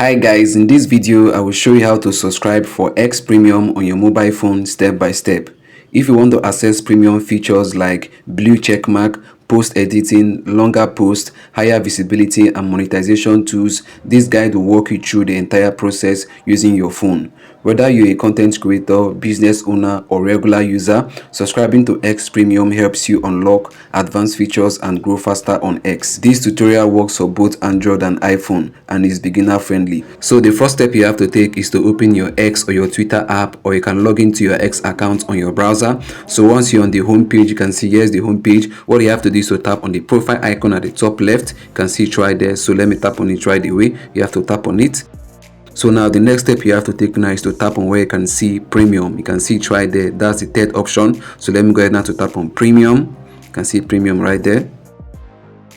Hi guys, in this video I will show you how to subscribe for X Premium on your mobile phone step by step. If you want to access premium features like blue checkmark, post editing, longer posts, higher visibility and monetization tools, this guide will walk you through the entire process using your phone. Whether you're a content creator, business owner or regular user, subscribing to X Premium helps you unlock advanced features and grow faster on X. This tutorial works for both Android and iPhone and is beginner friendly. So the first step you have to take is to open your X or your Twitter app, or you can log into your X account on your browser. So once you're on the home page, you can see here's the home page. What you have to do is to tap on the profile icon at the top left. You can see it right there. So let me tap on it right away. You have to tap on it. So now the next step you have to take now is to tap on where you can see premium. You can see it right there. That's the third option. So let me go ahead now to tap on premium. You can see premium right there.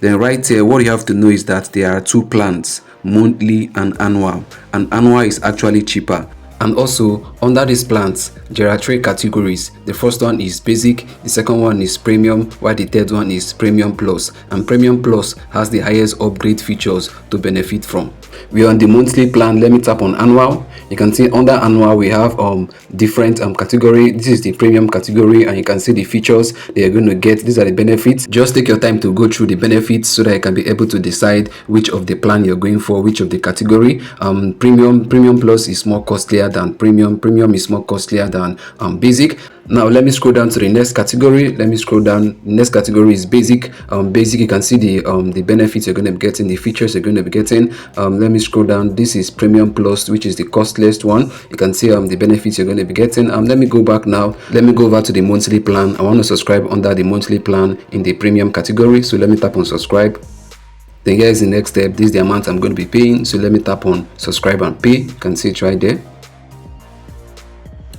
Then right here, what you have to know is that there are two plans, monthly and annual. And annual is actually cheaper. And also under these plans there are three categories. The first one is basic, the second one is premium, while the third one is premium plus. And premium plus has the highest upgrade features to benefit from. We are on the monthly plan. Let me tap on annual. You can see under annual we have different category. This is the premium category and you can see the features they are going to get. These are the benefits. Just take your time to go through the benefits so that you can be able to decide which of the plan you're going for, which of the category. Premium plus is more costlier than premium is more costlier than basic. Now let me scroll down to the next category. Let me scroll down. The next category is basic. Basic, you can see the benefits you're going to be getting, the features you're going to be getting. Let me scroll down. This is premium plus, which is the costliest one. You can see the benefits you're going to be getting. Let me go back now. Let me go over to the monthly plan. I want to subscribe under the monthly plan in the premium category. So let me tap on subscribe. Then here is the next step. This is the amount I'm going to be paying. So let me tap on subscribe and pay. You can see it right there.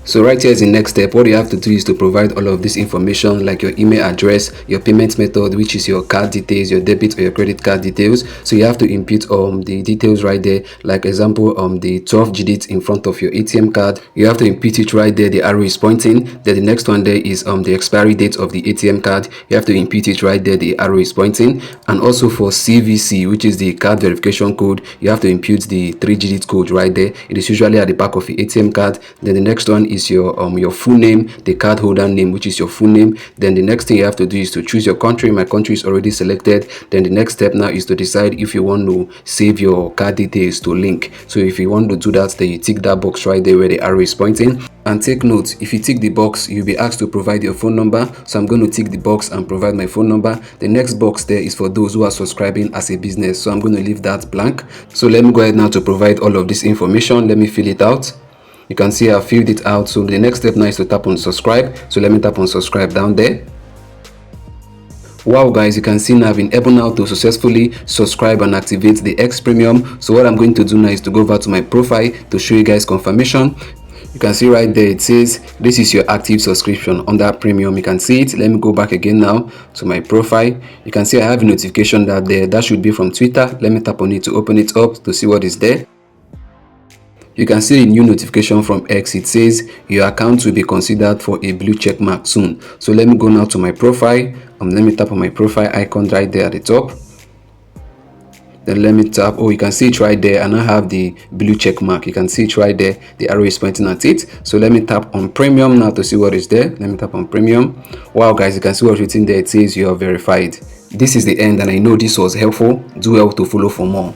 So right here is the next step. What you have to do is to provide all of this information like your email address, your payment method, which is your card details, your debit or your credit card details. So you have to input the details right there. Like example, the 12 digits in front of your ATM card. You have to input it right there. The arrow is pointing. Then the next one there is the expiry date of the ATM card. You have to input it right there. The arrow is pointing. And also for CVC, which is the card verification code, you have to input the 3-digit code right there. It is usually at the back of the ATM card. Then the next one is your full name, the card holder name, which is your full name. Then the next thing you have to do is to choose your country. My country is already selected. Then the next step now is to decide if you want to save your card details to link. So if you want to do that, then you tick that box right there where the arrow is pointing. And take note, if you tick the box, you'll be asked to provide your phone number. So I'm going to tick the box and provide my phone number. The next box there is for those who are subscribing as a business. So I'm going to leave that blank. So let me go ahead now to provide all of this information. Let me fill it out. You can see I filled it out. So the next step now is to tap on subscribe. So let me tap on subscribe down there. Wow guys, you can see now I've been able now to successfully subscribe and activate the X Premium. So what I'm going to do now is to go over to my profile to show you guys confirmation. You can see right there it says this is your active subscription under premium. You can see it. Let me go back again now to my profile. You can see I have a notification that should be from Twitter. Let me tap on it to open it up to see what is there. You can see the new notification from X. It says your account will be considered for a blue check mark soon. So let me go now to my profile. Let me tap on my profile icon right there at the top. Then let me tap. Oh, you can see it right there, and I have the blue check mark. You can see it right there. The arrow is pointing at it. So let me tap on premium now to see what is there. Let me tap on premium. Wow guys, you can see what's written there. It says you are verified. This is the end, and I know this was helpful. Do well to follow for more.